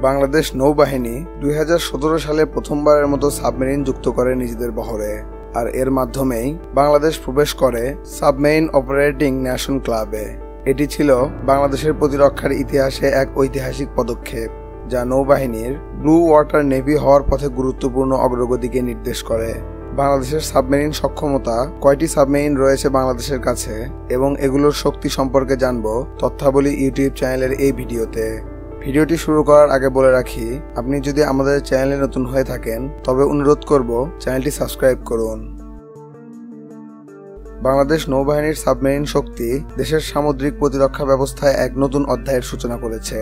বাংলাদেশ নৌবাহিনী 2017 সালে প্রথমবারের মতো সাবমেরিন যুক্ত করে নিজেদের বহরে, আর এর মাধ্যমেই বাংলাদেশ প্রবেশ করে সাবমেরিন অপারেটিং নেশন ক্লাবে। এটি ছিল বাংলাদেশের প্রতিরক্ষার ইতিহাসে এক ঐতিহাসিক পদক্ষেপ, যা নৌবাহিনীর ব্লু ওয়াটার নেভি হওয়ার পথে গুরুত্বপূর্ণ অগ্রগতিকে নির্দেশ করে। বাংলাদেশের সাবমেরিন সক্ষমতা, কয়টি সাবমেরিন রয়েছে বাংলাদেশের কাছে এবং এগুলোর শক্তি সম্পর্কে জানবো তথ্যাবলী ইউটিউব চ্যানেলের এই ভিডিওতে। ভিডিওটি শুরু করার আগে বলে রাখি, আপনি যদি আমাদের চ্যানেলে নতুন হয়ে থাকেন তবে অনুরোধ করব চ্যানেলটি সাবস্ক্রাইব করুন। বাংলাদেশ নৌবাহিনীর সাবমেরিন শক্তি দেশের সামুদ্রিক প্রতিরক্ষা ব্যবস্থায় এক নতুন অধ্যায়ের সূচনা করেছে।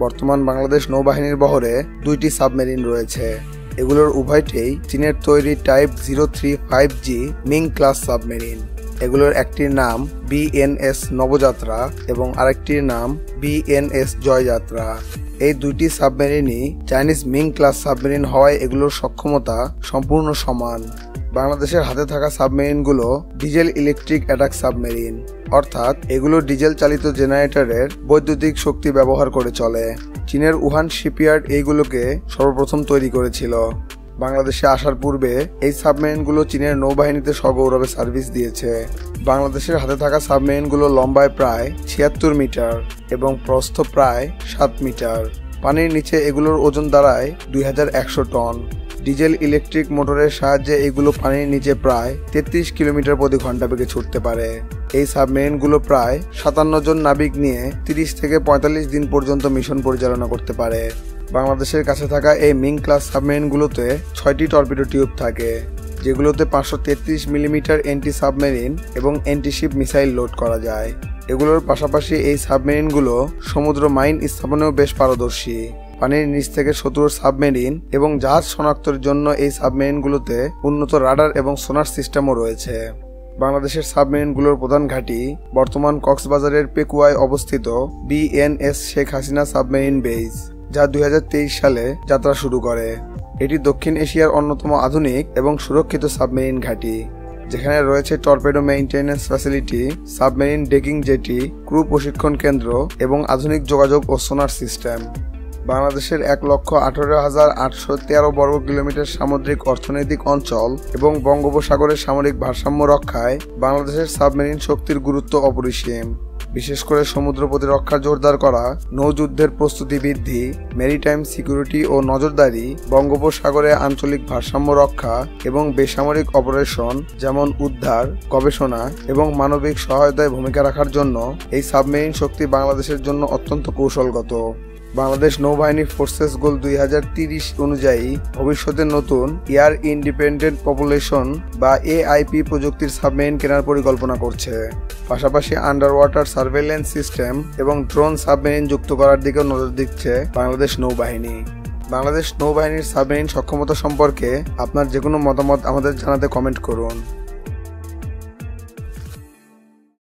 বর্তমান বাংলাদেশ নৌবাহিনীর বহরে 2টি সাবমেরিন রয়েছে। এগুলোর উভয়টিই চীনের তৈরি type 035G Ming class submarine. এগুলোর একটির নাম বিএনএস নবযাত্রা এবং আরেকটির নাম বিএনএস জয়যাত্রা। এই দুইটি সাবমেরিনই চাইনিজ মিং ক্লাস সাবমেরিন হওয়ায় এগুলোর সক্ষমতা সম্পূর্ণ সমান। বাংলাদেশের হাতে থাকা সাবমেরিনগুলো ডিজেল ইলেকট্রিক অ্যাটাক সাবমেরিন, অর্থাৎ এগুলো ডিজেল চালিত জেনারেটরের বৈদ্যুতিক শক্তি ব্যবহার করে চলে। চীনের উহান শিপইয়ার্ড এইগুলোকে সর্বপ্রথম তৈরি করেছিল। বাংলাদেশে আসার পূর্বে এই সাবমেরিনগুলো চীনের নৌবাহিনীতে সগৌরবে সার্ভিস দিয়েছে। বাংলাদেশের হাতে থাকা সাবমেরিনগুলো লম্বায় প্রায় 76 মিটার এবং প্রস্থ প্রায় 7 মিটার। পানির নিচে এগুলোর ওজন দাঁড়ায় 2100 টন। ডিজেল ইলেকট্রিক মোটরের সাহায্যে এগুলো পানির নিচে প্রায় 33 কিলোমিটার প্রতি ঘন্টা বেগে ছুটতে পারে। এই সাবমেরিনগুলো প্রায় 57 জন নাবিক নিয়ে 30 থেকে 45 দিন পর্যন্ত মিশন পরিচালনা করতে পারে। বাংলাদেশের কাছে থাকা এই মিং ক্লাস সাবমেরিনগুলোতে 6টি টর্পিডো টিউব থাকে, যেগুলোতে 533 মিলিমিটার এন্টি সাবমেরিন এবং এন্টিশিপ মিসাইল লোড করা যায়। এগুলোর পাশাপাশি এই সাবমেরিনগুলো সমুদ্র মাইন স্থাপনেও বেশ পারদর্শী। পানির নিচ থেকে শত্রুর সাবমেরিন এবং জাহাজ শনাক্তের জন্য এই সাবমেরিনগুলোতে উন্নত রাডার এবং সোনার সিস্টেমও রয়েছে। বাংলাদেশের সাবমেরিনগুলোর প্রধান ঘাঁটি বর্তমান কক্সবাজারের পেকুয়ায় অবস্থিত BNS Sheikh Hasina submarine base, যা 2023 সালে যাত্রা শুরু করে। এটি দক্ষিণ এশিয়ার অন্যতম আধুনিক এবং সুরক্ষিত সাবমেরিন ঘাঁটি, যেখানে রয়েছে torpedo maintenance facility, submarine decking jetty, crew প্রশিক্ষণ কেন্দ্র এবং আধুনিক যোগাযোগ ও সোনার সিস্টেম। বাংলাদেশের 1,18,813 বর্গ কিলোমিটার সামুদ্রিক অর্থনৈতিক অঞ্চল এবং বঙ্গোপসাগরের সামরিক ভারসাম্য রক্ষায় বাংলাদেশের সাবমেরিন শক্তির গুরুত্ব অপরিসীম। বিশেষ করে সমুদ্র প্রতিরক্ষা জোরদার করা, নৌযুদ্ধের প্রস্তুতি বৃদ্ধি, মেরিটাইম সিকিউরিটি ও নজরদারি, বঙ্গোপসাগরে আঞ্চলিক ভারসাম্য রক্ষা এবং বেসামরিক অপারেশন যেমন উদ্ধার, গবেষণা এবং মানবিক সহায়তায় ভূমিকা রাখার জন্য এই সাবমেরিন শক্তি বাংলাদেশের জন্য অত্যন্ত কৌশলগত। বাংলাদেশ নৌবাহিনী ফোর্সেস গোল 2030 অনুযায়ী ভবিষ্যতে নতুন এয়ার ইন্ডিপেন্ডেন্ট পপুলেশন বা এআইপি প্রযুক্তির সাবমেরিন কেনার পরিকল্পনা করছে। পাশাপাশি আন্ডার ওয়াটার সার্ভেইলেন্স সিস্টেম এবং ড্রোন সাবমেরিন যুক্ত করার দিকেও নজর দিচ্ছে বাংলাদেশ নৌবাহিনী। বাংলাদেশ নৌবাহিনীর সাবমেরিন সক্ষমতা সম্পর্কে আপনার যে কোনো মতামত আমাদের জানাতে কমেন্ট করুন।